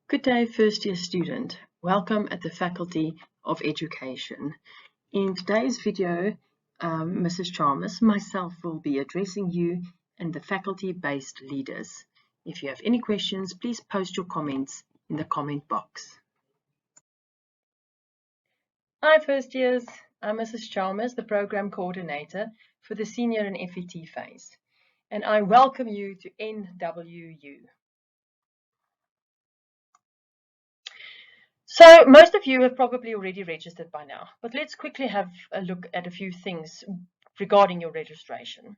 Good day, first year student. Welcome at the Faculty of Education. In today's video, Mrs. Chalmers, myself will be addressing you and the faculty-based leaders. If you have any questions, please post your comments in the comment box. Hi, first years. I'm Mrs. Chalmers, the Program Coordinator for the Snr and FET phase, and I welcome you to NWU. So most of you have probably already registered by now, but let's quickly have a look at a few things regarding your registration.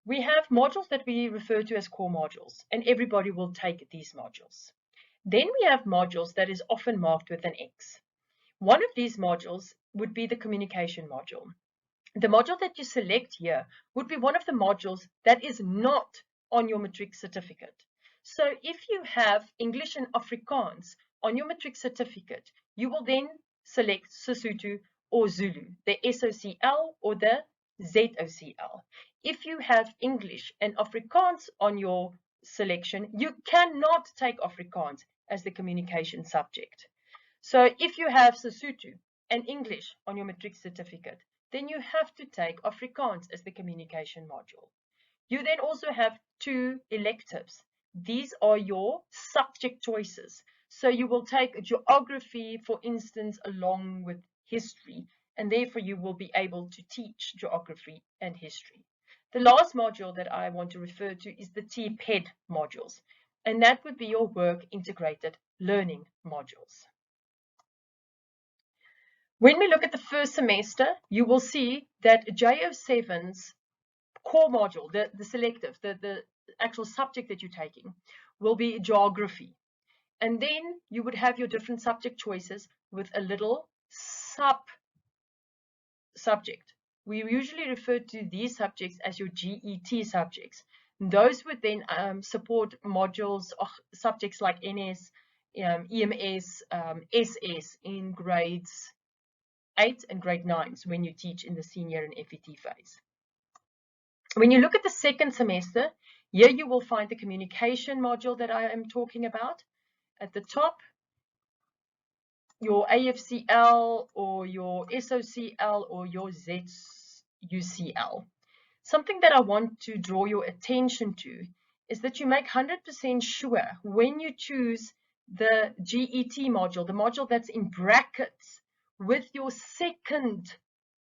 We have modules that we refer to as core modules, and everybody will take these modules. Then we have modules that is often marked with an X. One of these modules would be the communication module. The module that you select here would be one of the modules that is not on your matric certificate. So if you have English and Afrikaans on your matric certificate, you will then select Sesotho or Zulu, the SOCL or the ZOCL. If you have English and Afrikaans on your selection, you cannot take Afrikaans as the communication subject. So if you have Sesotho and English on your matric certificate, then you have to take Afrikaans as the communication module. You then also have two electives. These are your subject choices. So you will take geography, for instance, along with history, and therefore you will be able to teach geography and history. The last module that I want to refer to is the Tped modules, and that would be your work integrated learning modules. When we look at the first semester, you will see that JO7's core module, the selective, the actual subject that you're taking, will be geography. And then you would have your different subject choices with a little sub-subject. We usually refer to these subjects as your GET subjects. Those would then support modules or subjects like NS, EMS, SS in grades 8 and grade 9s when you teach in the Snr and FET phase. When you look at the second semester, here you will find the communication module that I am talking about. At the top, your AFCL or your SOCL or your ZUCL. Something that I want to draw your attention to is that you make 100% sure when you choose the GET module, the module that's in brackets, with your second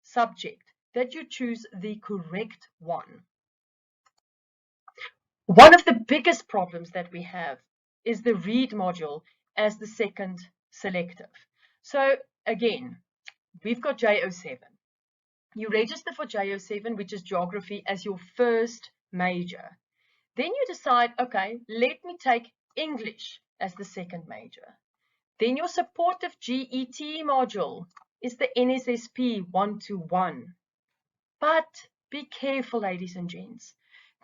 subject, that you choose the correct one. One of the biggest problems that we have is the read module as the second selective. So again, we've got JO7. You register for JO7, which is geography, as your first major. Then you decide, okay, let me take English as the second major. Then your supportive GET module is the NSSP 1-1. But be careful, ladies and gents.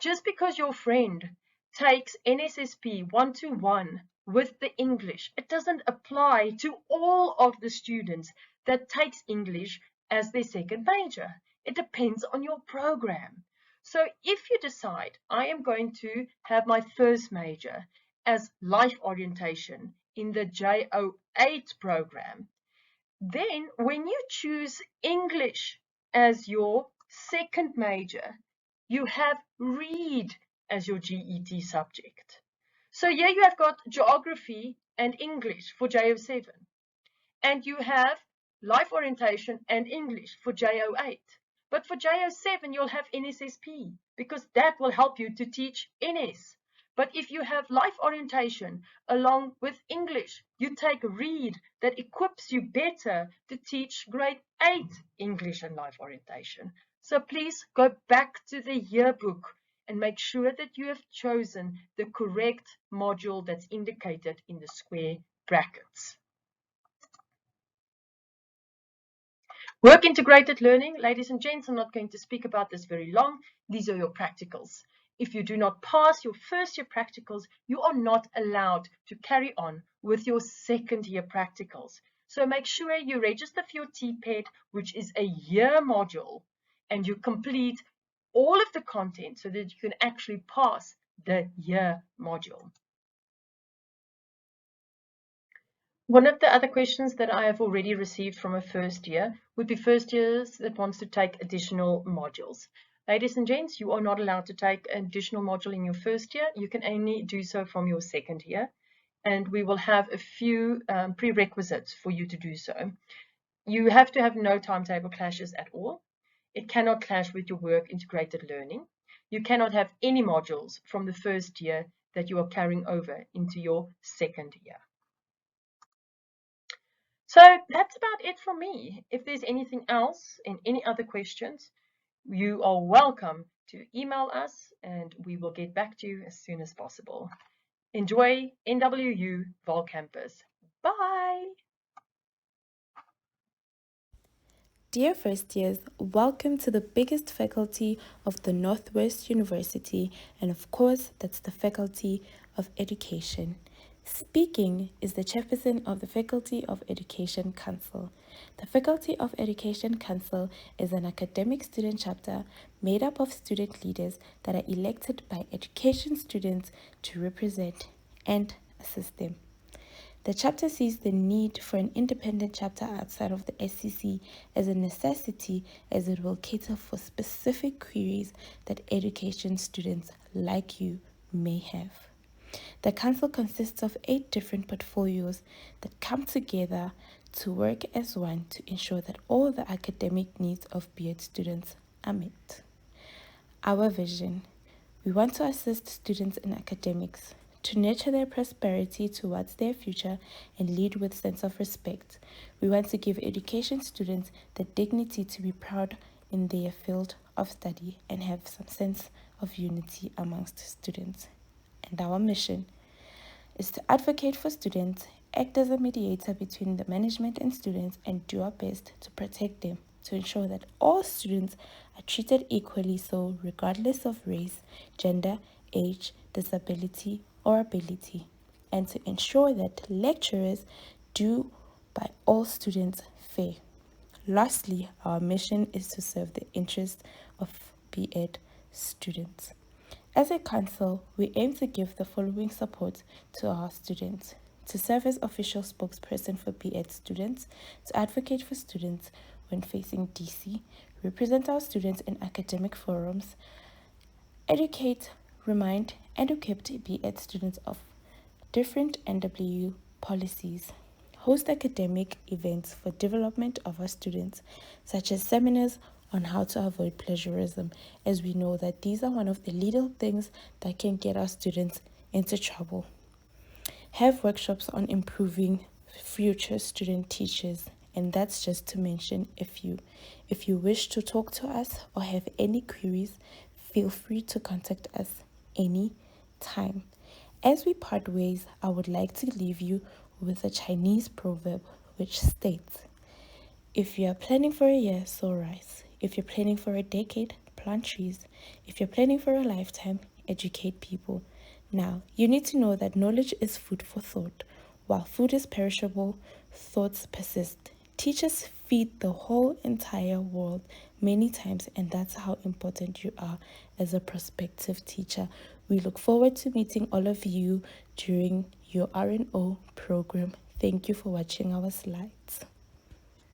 Just because your friend takes NSSP 1-1 with the English, it doesn't apply to all of the students that takes English as their second major. It depends on your program. So if you decide, I am going to have my first major as life orientation in the JO8 program, then when you choose English as your second major, you have read as your GET subject. So here you have got geography and English for JO7, and you have life orientation and English for JO8. But for JO7, you'll have NSSP because that will help you to teach NS. But if you have life orientation along with English, you take read that equips you better to teach grade 8 English and life orientation. So please go back to the yearbook and make sure that you have chosen the correct module that's indicated in the square brackets. Work integrated learning, ladies and gents, I'm not going to speak about this very long. These are your practicals. If you do not pass your first year practicals, you are not allowed to carry on with your second year practicals. So make sure you register for your Tped, which is a year module, and you complete all of the content so that you can actually pass the year module. One of the other questions that I have already received from a first year would be first years that wants to take additional modules. Ladies and gents, you are not allowed to take an additional module in your first year. You can only do so from your second year. And we will have a few prerequisites for you to do so. You have to have no timetable clashes at all. It cannot clash with your work integrated learning. You cannot have any modules from the first year that you are carrying over into your second year. So that's about it from me. If there's anything else and any other questions, you are welcome to email us and we will get back to you as soon as possible. Enjoy NWU Vol Campus. Bye! Dear first years, welcome to the biggest faculty of the Northwest University, and of course, that's the Faculty of Education. Speaking is the chairperson of the Faculty of Education Council. The Faculty of Education Council is an academic student chapter made up of student leaders that are elected by education students to represent and assist them. The chapter sees the need for an independent chapter outside of the SCC as a necessity, as it will cater for specific queries that education students like you may have. The council consists of 8 different portfolios that come together to work as one to ensure that all the academic needs of BEd students are met. Our vision: we want to assist students in academics, to nurture their prosperity towards their future and lead with sense of respect. We want to give education students the dignity to be proud in their field of study and have some sense of unity amongst students. And our mission is to advocate for students, act as a mediator between the management and students, and do our best to protect them, to ensure that all students are treated equally, so regardless of race, gender, age, disability, or ability, and to ensure that lecturers do by all students fair. Lastly, our mission is to serve the interests of BEd students. As a council, we aim to give the following support to our students: to serve as official spokesperson for BEd students, to advocate for students when facing DC, represent our students in academic forums, educate, remind, and equip BEd students of different NWU policies, host academic events for development of our students, such as seminars on how to avoid plagiarism, as we know that these are one of the little things that can get our students into trouble. Have workshops on improving future student teachers, and that's just to mention a few. If you wish to talk to us or have any queries, feel free to contact us any time. As we part ways, I would like to leave you with a Chinese proverb which states, if you are planning for a year, sow rice. If you're planning for a decade, plant trees. If you're planning for a lifetime, educate people. Now, you need to know that knowledge is food for thought. While food is perishable, thoughts persist. Teachers feed the whole entire world many times, and that's how important you are as a prospective teacher. We look forward to meeting all of you during your RNO program. Thank you for watching our slides.